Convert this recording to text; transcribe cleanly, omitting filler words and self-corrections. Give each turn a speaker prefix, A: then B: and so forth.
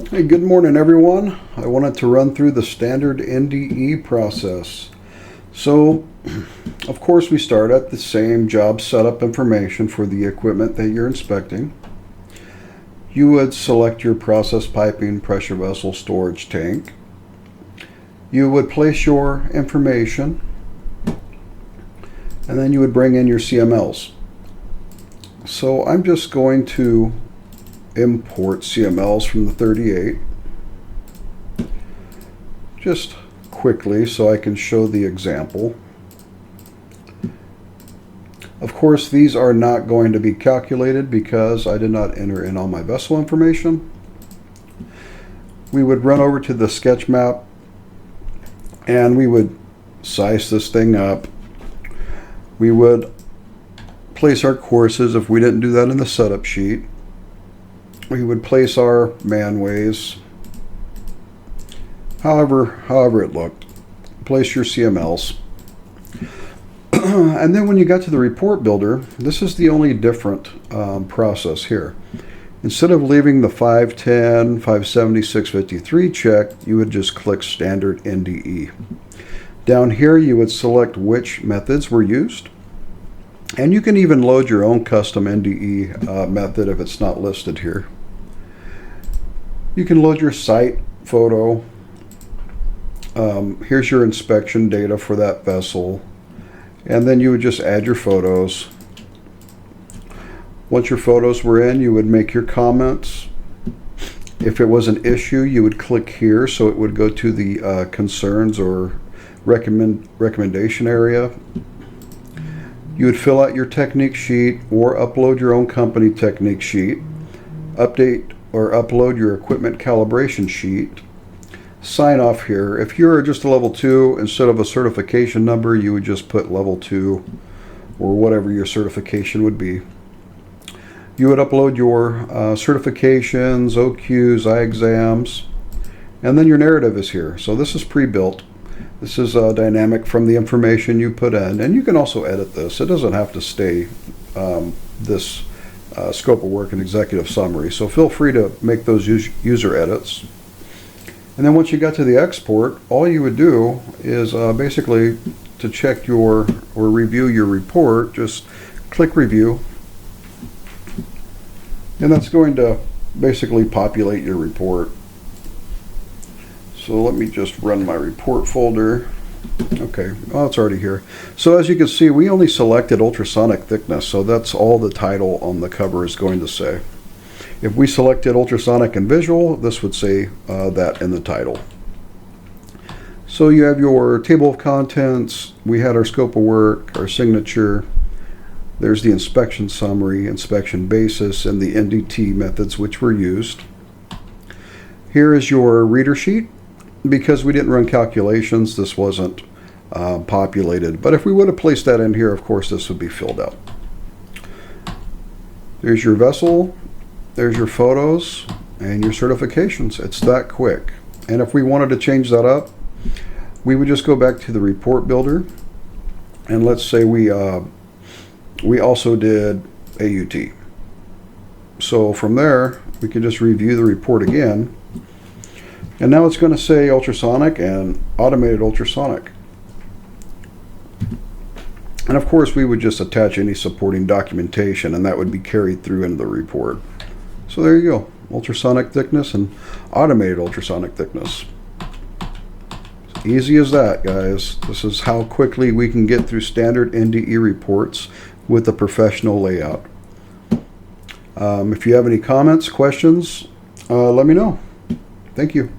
A: Hey, good morning everyone. I wanted to run through the standard NDE process. So, of course we start at the same job setup information for the equipment that you're inspecting. You would select your process piping, pressure vessel, storage tank. You would place your information and then you would bring in your CMLs. So I'm just going to import CMLs from the 38 just quickly so I can show the example. Of course, these are not going to be calculated because I did not enter in all my vessel information. We would run over to the sketch map and we would size this thing up. We would place our courses if we didn't do that in the setup sheet. We would place our manways however it looked. Place your CMLs. And then when you got to the report builder, this is the only different process here. Instead of leaving the 510, 570, 653 checked, you would just click standard NDE. Down here you would select which methods were used. And you can even load your own custom NDE method if it's not listed here. You can load your site photo. Here's your inspection data for that vessel. And then you would just add your photos. Once your photos were in, you would make your comments. If it was an issue, you would click here so it would go to the concerns or recommendation area. You would fill out your technique sheet or upload your own company technique sheet. Update or upload your equipment calibration sheet. Sign off here. If you're just a level 2, instead of a certification number, you would just put level 2 or whatever your certification would be. You would upload your certifications, OQs, eye exams, and then your narrative is here. So this is pre-built. This is dynamic from the information you put in, and you can also edit this. It doesn't have to stay this scope of work and executive summary. So feel free to make those user edits. And then once you got to the export, all you would do is basically to check your or review your report, just click review. And that's going to basically populate your report. So let me just run my report folder. Okay, well, it's already here. So as you can see, we only selected ultrasonic thickness, so that's all the title on the cover is going to say. If we selected ultrasonic and visual, this would say that in the title. So you have your table of contents, we had our scope of work, our signature, there's the inspection summary, inspection basis, and the NDT methods which were used. Here is your reader sheet. Because we didn't run calculations, this wasn't populated. But if we would have placed that in here, of course, this would be filled out. There's your vessel, there's your photos, and your certifications. It's that quick. And if we wanted to change that up, we would just go back to the report builder. And let's say we also did AUT. So from there, we can just review the report again. And now it's going to say ultrasonic and automated ultrasonic. And of course we would just attach any supporting documentation and that would be carried through into the report. So there you go, ultrasonic thickness and automated ultrasonic thickness. As easy as that, guys. This is how quickly we can get through standard NDE reports with a professional layout. If you have any comments, questions, let me know. Thank you.